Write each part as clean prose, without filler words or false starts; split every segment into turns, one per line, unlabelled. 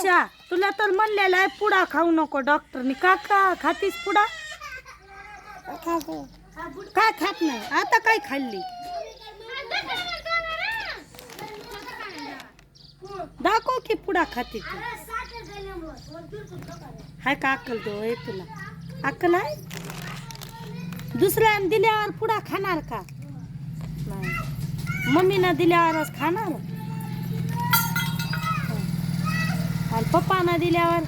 त्रिशा तुला तर म्हणलेलं आहे पुडा खाऊ नको डॉक्टरनी. का खातीस पुडा? काय खात नाही आता? काय खाल्ली? दाखव की पुडा खाते तू. हाय का अक्कल तो तुला? अक्कल आहे? दुसऱ्याने दिल्यावर पुडा खाणार का? नाही. मम्मीनं दिल्यावरच खाणार. आणि पप्पानं दिल्यावर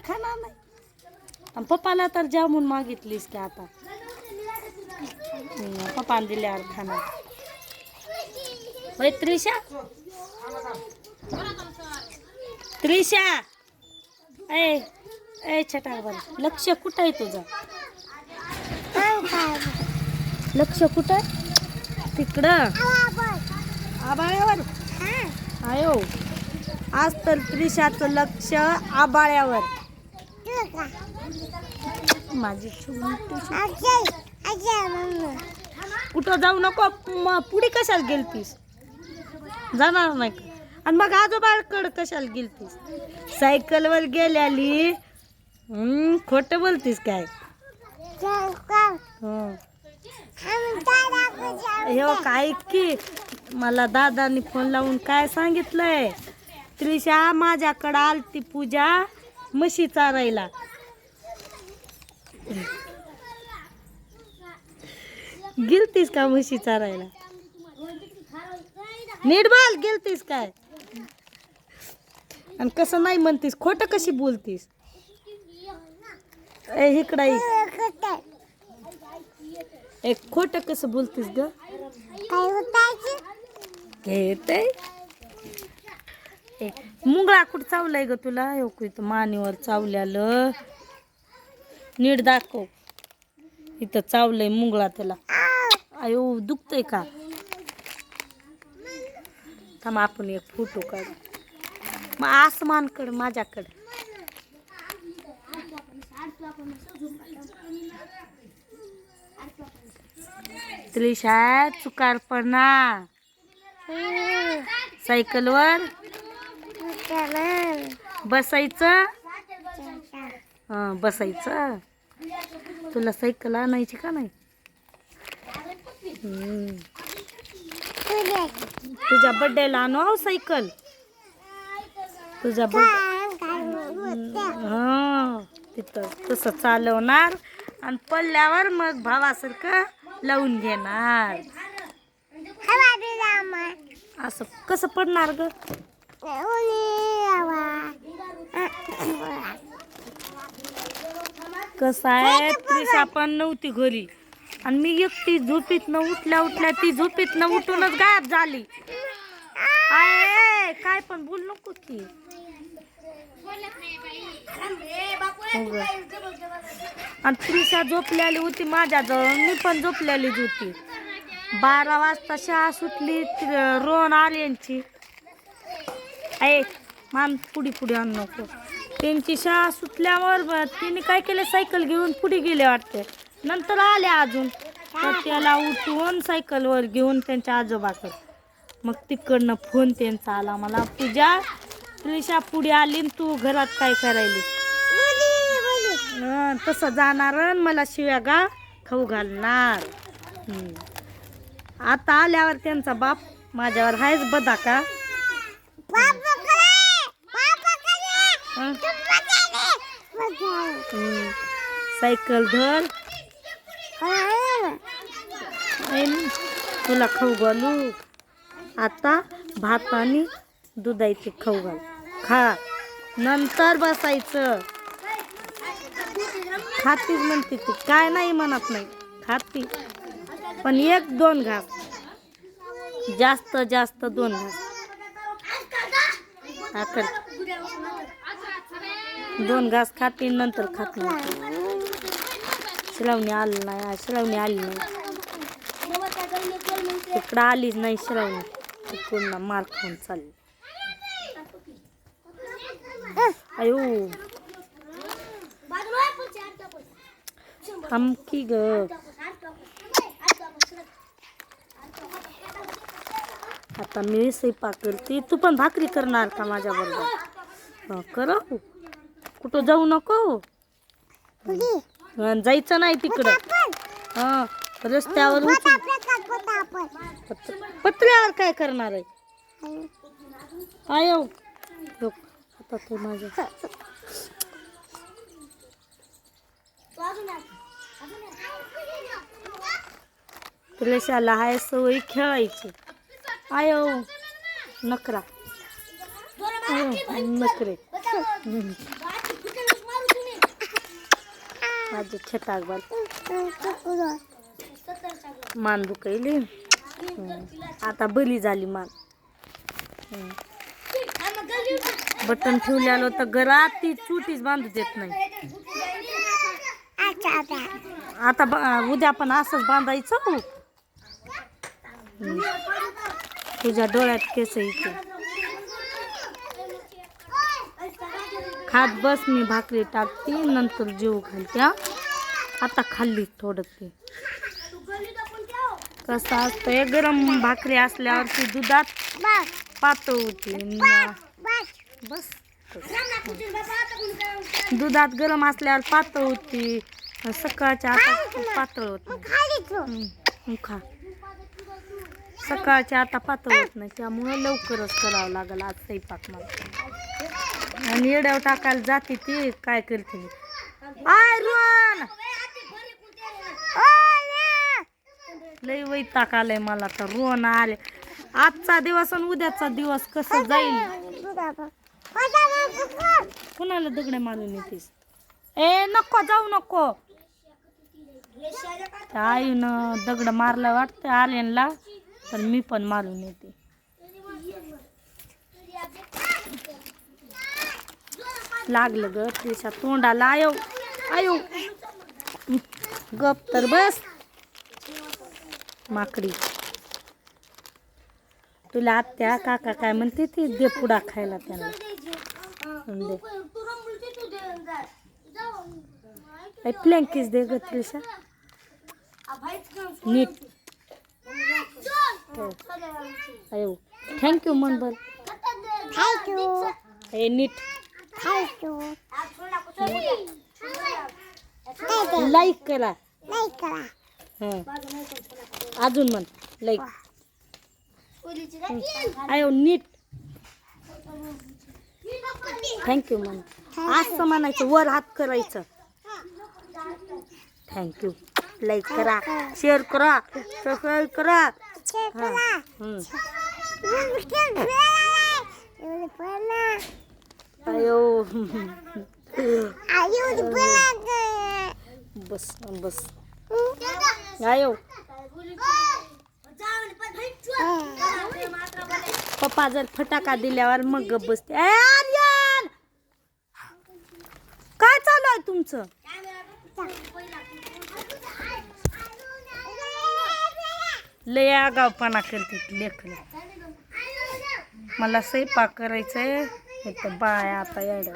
खाणार नाही. आणि पप्पाला तर जामून मागितलीस की आता. पप्पानं दिल्यावर खाणार. होय त्रिशा? ए छटाक लक्ष कुठं आहे तुझं? लक्ष कुठं? तिकडं आबाळ्यावर. आयो आज तर त्रिशाचं लक्ष आबाळ्यावर. माझी कुठं जाऊ नको. पुढे कशाला गेलतीस? जाणार नाही का? आणि मग आजोबाकडं कशाला गेलतीस? सायकलवर गेल्याली. खोटं बोलतीस काय? हो काय की मला दादानी फोन लावून काय सांगितलंय? त्रिशा माझ्याकडं आलती पूजा म्हशी चारायला. गेलतीस का म्हशी चारायला? नीट बोल, गेलतीस काय? आणि कसं नाही म्हणतीस? खोटं कशी बोलतीस? इकडं एक खोटं कसं बोलतीस ग? मुंगळा कुठं चावलाय ग तुला? इथं मानेवर चावल्यालं. नीट दाखव. इथं चावलंय मुंगळा त्याला. आयो दुखतंय का? थांब आपण एक फोटो काढ. मग आसमानकडं माझ्याकडं. त्रिशा चुकारपणा. सायकलवर बसायचं. बसायचं. तुला सायकल आणायची का नाही? तुझ्या बड्डेला आणू सायकल. तुझ्या तिथं तसं चालवणार आणि पडल्यावर मग भावासारखं लावून घेणार. असं कसं पडणार ग? कसं आहे त्रिशा पण नव्हती घरी आणि मी एकटी झोपीत उठल्या ती झोपीत उठूनच गायब झाली. काय पण बोल नको की. आणि त्रिशा झोपलेली होती माझ्याजवळ. मी पण झोपलेलीच होती. 12 वाजता शाळा सुटली रोहन आर्यांची. मान पुढे आणू नको. त्यांची शाळा सुटल्यावर तिने काय केलं? सायकल घेऊन पुढे गेले वाटते. नंतर आले अजून तर त्याला उठवून सायकलवर घेऊन त्यांच्या आजोबाकडे. मग तिकडनं फोन त्यांचा आला मला. पूजा त्रिशा पुढे आली तू घरात काय करायली? तसं जाणार मला शिव्या खाऊ घालणार. आता आल्यावर त्यांचा बाप माझ्यावर हायच बदा का. सायकल धर तुला खाऊ घालू. आता भात आणि दुधाचे खाऊ घाल. खा नंतर बसायचं. खातीच म्हणते ती. काय नाही म्हणत नाही. खाती पण 1-2 घास. जास्त 2 घास. 2 घास खाती नंतर खात नाही. श्रावणी आली नाही. श्रावणी आली नाही. इकडं आलीच नाही श्रावणी. पुन्हा मार खाऊन चालली. आयो थांबकी ग. आता मी स्वयंपाक करते, तू पण भाकरी करणार का माझ्या बरोबर? कर, कुठं जाऊ नको, जायचं नाही तिकडं. हा, रस्त्यावर पत्र्यावर काय करणार आहे? आयो आता ते माझ्या त्रिशाला हाय सवय खेळायची. आयो नकरा, नकरे माझे छटाक बाल मान दुखायली. आता बली झाली मान. बटन ठेवलेलं तर घरात ती चुटीच बांधू देत नाही. आता उद्या पण असंच बांधायचं. तुझ्या डोळ्यात केस इथे. खात बस, मी भाकरी टाकते नंतर जेव घालते. आता खाल्ली थोडं ते. कसं असतंय, गरम भाकरी असल्यावर ती दुधात पातळ होती. बस दुधात गरम असल्यावर पातळ होती, सकाळच्या आता पातळ होत नाही. खा, सकाळच्या आता पातळ होत नाही, त्यामुळं लवकरच करावं लागेल आज स्वयंपाक मला. आणि येड्यावर टाकायला जाते ती काय करते. आय रोहन, लई वैताग आलाय मला तर. रोहन आले. आजचा दिवस आणि उद्याचा दिवस कसं जाईल. कुणाला दगड मारून येतेस? ए नको जाऊ नको. आईनं दगड मारला वाटतं आर्यनला, तर मी पण मारून येते. लागलं ग तिच्या तोंडाला. आयो आयो गप तर बस माकडी. तुला आत्या काका काय म्हणते ती दे पुडा खायला त्यांना. प्लँकीस दे ग त्रिशा नीट. अयो थँक्यू म्हण बर. हे नीट लाईक करा. अजून म्हण लाईक. अयो नीट थँक्यू म्हण. असं म्हणायचं, वर हात करायचं. थँक्यू. लाईक करा, शेअर करा, सबस्क्राईब करा. अयो बस बस. आयो पप्पा जर फटाका दिल्यावर मग गप बसते. आर्यन काय चालू आहे तुमचं? लय आगावपणा करते लेकरं. मला स्वयंपाक करायचंय. बाय आता यायला